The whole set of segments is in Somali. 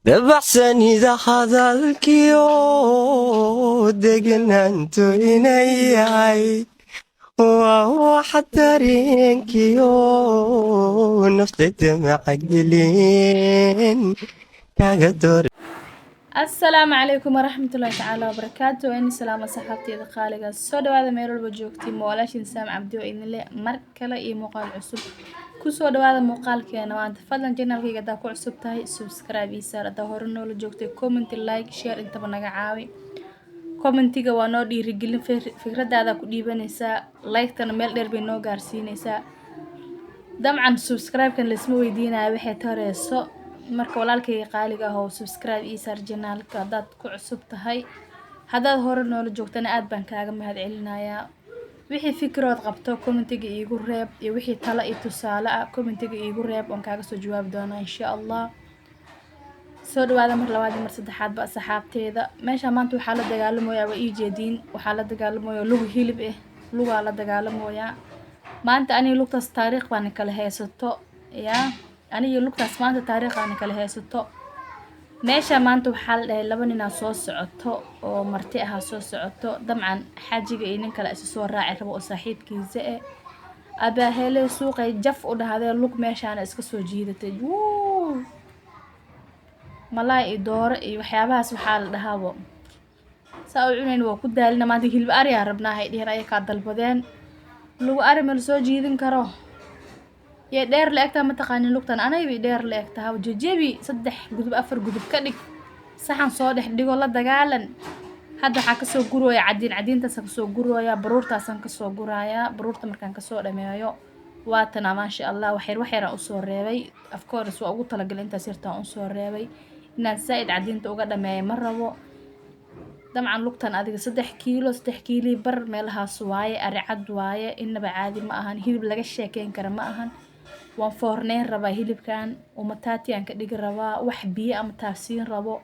dabacsan ida hadalkiyo deganantu inay yahay waa waxa dareenkiyo naftayda macagelin kaga door. السلام عليكم ورحمة الله تعالى وبركاته. وإني سلامة صحابتي دقالقة سودو هذا ميرول بجوكتي مولاش إنسان عبدو إن اللي مركلة إي مقال عصب كسودو هذا مقال كينا وانت فضلا جينا لكي قدا كو عصب تاي سبسكرايب إيسار دهورنو لجوكتي كومنت لايك شير انت بناقا عاوي كومنتيغا وانو دي رجلين فكرة هذا كو ديبانيسا لايك تانا ميل دير بينو غارسينيسا dabcan subscribe-kan laisma weydiinaya waxay tareyso marka walaalkayga qaaliga ah oo subscribe ii saar channel-ka hadaad ku cusub tahay hadaad hore noola joogtana aad baan kaaga mahadcelinayaa wixii fikradood qabto commentiga iigu reeb iyo wixii talo iyo tusaale ah commentiga iigu reeb oon kaaga soo jawaabi doonaa insha Allah soo dhawaada mar labaad iyo mar saddexaad ba asxaabteeda meesha maanta waxaa la dagaalamayaa waa ii jeediin waxaa la dagaalamayaa lugu hilib lugaa la dagaalamayaa maanta aniga lugtaas taariikh baan kala haysato aniga lugtaas maanta taariikh aan kala haysato meesha maanta waxaa la dhahay laba nin soo socoto oo marti ah soo socoto dabcan xajiga iyo nin kale isu soo raaci rabo oo saaxiibkiisa aba hele suuqay jaf u dhahday lug meeshaan iska soo jiidatay malaay dooro iyo waxyaabahaas waxaa la dhahaabo saa u cunayn waa ku daalina maanta hilib ari aan rabnaa hay dhiheen ay ka dalbadeen lugu arimal soo jiidin karo ya dheer la egtaa ma taqaanin lugtan anaybi dheer la egtaa jajabi 3 gudub 4 gudub ka dhig saxan soo dhex dhigo la dagaalan hadda waxa ka soo gurooya cadiintaas ka soo gurooya baruurtaasan ka soo guraaya baruurta markaan ka soo dhameeyo waatana ma sha Allah waxyar u soo reebay of course waa ugu talagalay intaas yartaan u soo reebay inaan saaid cadiinta uga dhameeyo ma rabo dabcan lugtan adiga 3 kiilo bar meelahaas waaye aricad waaye inaba caadi ma ahan hilib laga sheekeyn kara ma ahan waan foorneen rabaa hilibkan uma taatiyan ka dhigi rabaa wax biyo ama taasiin rabo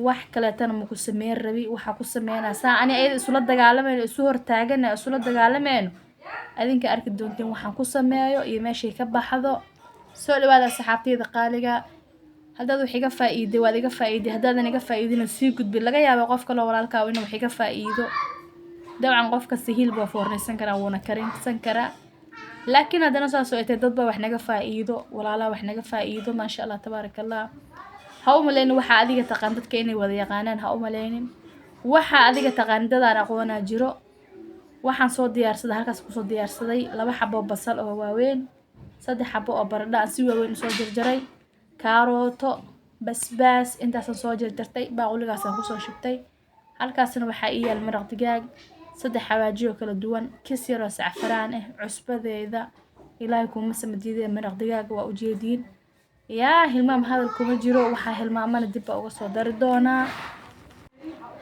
wax kale tan ma ku sameyn rabi waxa ku sameynaa saa ani ay isula dagaalameen isu hortaagan isula dagaalameen adinka arki doontiin waxaan ku sameeyo iyo meeshay ka baxdo soo dhawaada saxaabtayda qaaliga hadaad wax iga faa'iiday waad iga faa'iiday hadaadan iga faa'iidina sii gudbi laga yaabo qof kale walaalka inuu wax iga faa'iido dabcan qof kasta hilib waa foornaysan karaa wuuna karinsan karaa laakiin hadana saas oo ay tahay dad ba wax naga faa'iido walaalaha wax naga faa'iido ma sha Allah tabarakallah ha u maleyn waxa adiga taqaan dadka inay wada yaqaanaan ha u maleynin waxa adiga taqaan dadaan aqoona jiro waxaan soo diyaarsaday halkaas ku soo diyaarsaday 2 xabo basal oo waaweyn 3 xabo oo baradho aan si waaweyn soo jarjaray كاروتو بسباس intaas soo jarjartay baaquligaas aan ku soo shubtay halkaasna waxa ii yaal maraq digaag 3 xawaajiyo kala duwan kis yar oo safaraan cusbadeeda ilaahay kuma samadiiday maraq digaag waa u jeedin hilmaam hadal kuma jiro waxa hilmaamana dib uga soo dari doonaa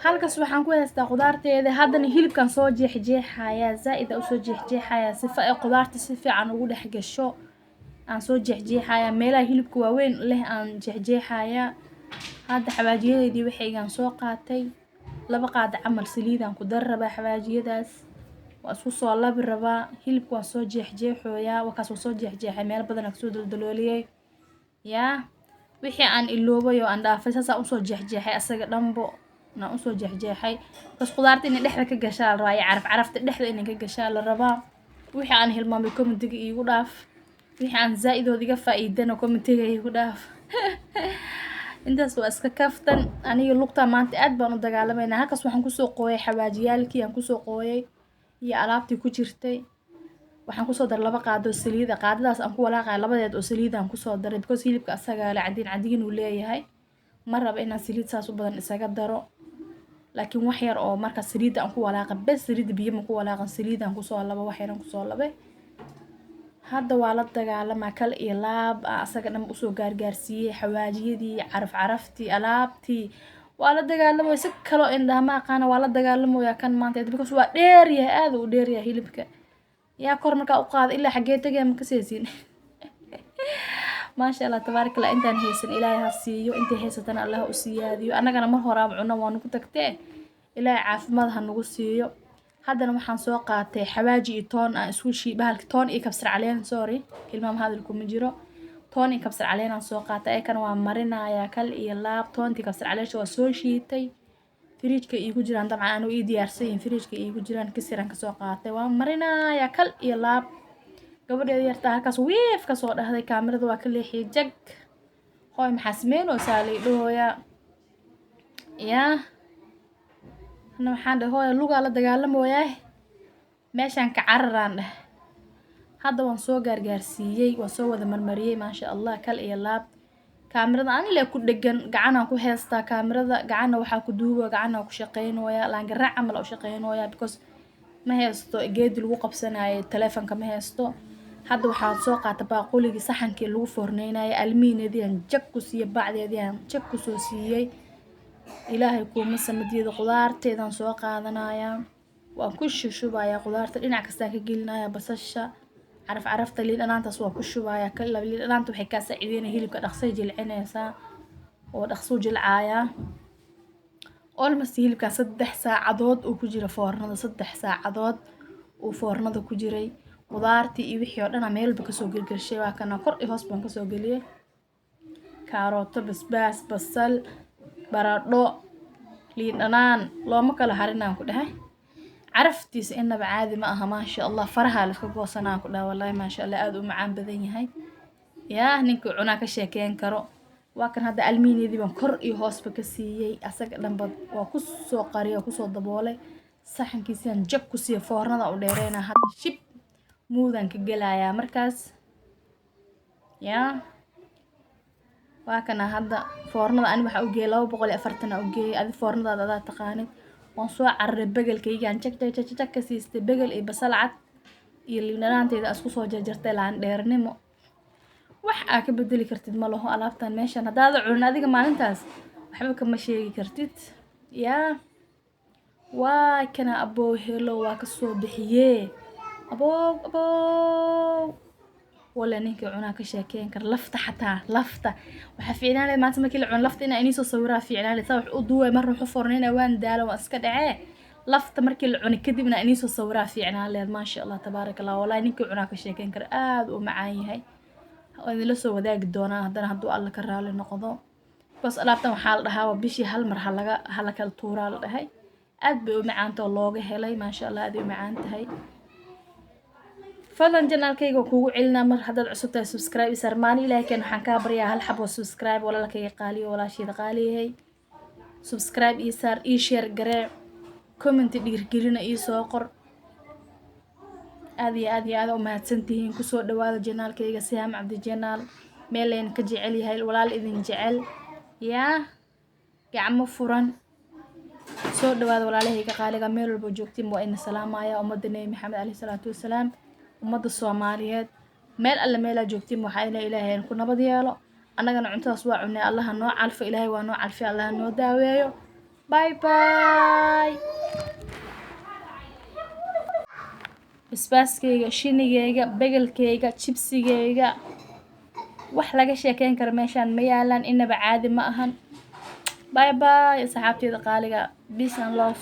halkaas waxaan ku haystaa qudaarteeda haddana hilibkan soo jeexjeexaya zaaid u soo jeexjeexaya sifa ay qudaarta si fiican ugu dhex gasho aan soo jeexjeexaya meelaha hilibka waaweyn leh aan jeexjeexaya hadda xawaajiyadeedii waxaygan soo qaatay 2 qaad camal saliid aan ku dar rabaa xawaajiyadaas waa isku soo labi rabaa hilibka waan soo jeexjeexoya wakaas soo jeexjeexay meel badan aan soo daldalooliyay wixii aan iloobay oo aan dhaafay saas aan u soo jeexjeexay asaga dhanbo aan u soo jeexjeexay bas qudaarta inay dhexda ka gashaa la rabaa carafta dhexda inay ka gashaa la rabaa wixii aan hilmaamay commentiga iigu dhaaf wixii aan zaa'idood iga faa'iidana commentiga iigu dhaaf intaas waa iska kaftan aniga lugta maanta aad baan u dagaalamayna halkaas waxaan ku soo qooyay xawaajiyaalkii aan ku soo qooyay iyo alaabtii ku jirtay waxaan ku soo dar 2 qaado saliid qaadadaas aan ku walaaqay labadeed oo saliid aan ku soo daray because hilibka asaga la cadiin uu leeyahay ma rabo inaan saliid saas u badan isaga daro laakiin wax yar oo marka saliid aan ku walaaqay bas saliid biyo ma ku walaaqan saliid aan ku soo laba wax yar aan ku soo labay hadda waa la dagaalama kal iyo laab asaga dhan u soo gaarsiiyay xawaajiyadii caraftii alaabtii waa la dagaalamay si kale indhaha ma aqaan waa la dagaalamaya kan maanta because waa dheer yahay aad u dheer yahay hilibka kor marka u qaad ilaa xagee tagay ma ka seesin ma sha Allah tabarakallah intaan haysan ilaahay ha siiyo inta haysatan Allah u siyaadiyo anagana mar hore aan cuno waan ku tagtay ilaahay caafimaad ha nagu siiyo haddana waxaan soo qaatay xawaaji iyo toon aan isku shiiday bahalka toon iyo kabsar caleen sorry ilmaam hadalku ma jiro toon iyo kabsar caleen aan soo qaatay ayakana waa marinayaa kal iyo laab. toontii kabsar caleesha waa soo shiitay fridge-ka iigu jiraan dabcan anu ii diyaarsan yihiin fridge-ka iigu jiraan kasiraan kasoo qaatay waan marinayaa kal iyo laab. gabadheeda yartaa halkaas wiif kasoo dhahday kaamirada waa ka leexiyay jag. hooy maxaa sameynaysaa lay dhahooyaa yaa ana waxaan dhahay hooya lugaa la dagaalamooyaa meeshaan ka cararaan dheh. hadda waan soo gaargaarsiiyey waan soo wada marmariyey maasha allah kal iyo laab. kaamirada anile ku dhegan gacanaan ku heystaa kaamirada gacanna waxaa ku duuba gacanna ku shaqeynooyaa laangarac camal u shaqeynooyaa because ma haysto geedi lagu qabsanayo taleefanka ma haysto. hadda waxaan soo qaata baaquligii saxankii lagu foorneynayo almiinadiian jag ku siiye bacdeedian jag ku soo siiyey. ilaahay kuuma samadiyada qudaarteedaan soo qaadanayaa waan ku shushubayaa qudaarta dhinac kastaa ka gelinayaa basasha carafta liin dhanaantaas waa ku shubayaa liin dhanaanta waxay kaa saacideynaya hilibka dhaqsay jilcinaysaa oo dhaqsuu jilcayaa. almost hilibkaa 3 saacadood uu ku jira foornada 3 saacadood uu foornada ku jiray. qudaartii iyo wixii oo dhan aan meelba kasoo gelgelshay waa kana kor iyo hoos baan kasoo geliyay. kaarooto basbaas basal baradho liin dhanaan looma kala harinaan ku dhahay. caraftiisa inaba caadi ma aha maasha allah faraha la iska goosanaan ku dhahay wallahi maasha allah aad u macaan badan yahay yaa ninkii cunaa ka sheekeyn karo. waa kan hadda almiiniyadii baan kor iyo hoosba ka siiyey asaga dhanba waa ku soo qariyay ku soo daboolay saxankiisaan jag ku siiyo foornada u dheereynaa hadda shib muudan ka gelayaa markaas yaa. waa kana hadda foornada ani waxa u geeyay 240 u geeyay adi foornadaada adaa taqaanid. waan soo cararay begelkaygaan jag ka siistay begel iyo basal cad iyo liin dhanaanteeda isku soo jarjartay laan dheernimo wax aa ka bedeli kartid ma laho alaabtan meeshan haddaad cunin adiga maalintaas waxba kama sheegi kartid yaa. waa kana aboo helo waa ka soo bixiyee aboo wala ninkii cunaa ka sheekeyn kar lafta xataa lafta waxa fiicnaan leh maanta markii la cuno lafta inaa inii soo sawiraa fiicnaan leh wax u duway mar wuxuu fornayna waan daalo waan iska dhacee lafta markii la cuno kadibna inii soo sawiraa fiicnaan leh maasha allah tabaarakallah wallahi ninkii cunaa ka sheekeyn kar aad u macaan yahay. waan idin la soo wadaagi doonaa haddana hadduu alla ka raali noqdo bas alaabtan waxaa la dhahaa bishii hal mar hala kala tuuraa la dhahay. aad bay u macaantoo looga helay maasha allah aad ay u macaan tahay. fadlan janaalkayga kuugu celinaa mar haddaad cusub tahay subscribe isar maani ilaahay keen waxaan kaa baryaa hal xabo subscribe walaalkayga qaaliyo walaasheeda qaaliyahay subscribe ii saar ii share garee comment dhiirgelina ii soo qor. aad iyo aad u mahadsantihiin kusoo dhawaada janaalkayga Sihaam Cabdi Janaal meeleen ka jecel yahay walaal idin jecel yaa gacmo furan soo dhawaada walaalahayga qaaliga meel walba joogtiin waa in salaamaya ummadda Nabi Maxamed alayhi salaatu wasalaam ummadda Soomaaliyeed meel alla meela joogtiin waxa ilaahay ku nabad yeelo annagana cuntadaas waa cunay allah noo calfo ilaahay waa noo calfi allah noo daaweeyo. bye bye. basbaaskayga shinigayga begelkayga chipsigayga wax laga sheekeyn karo meeshaan ma yaalaan inaba caadi ma ahan. bye bye asxaabteeda qaaliga peace and love.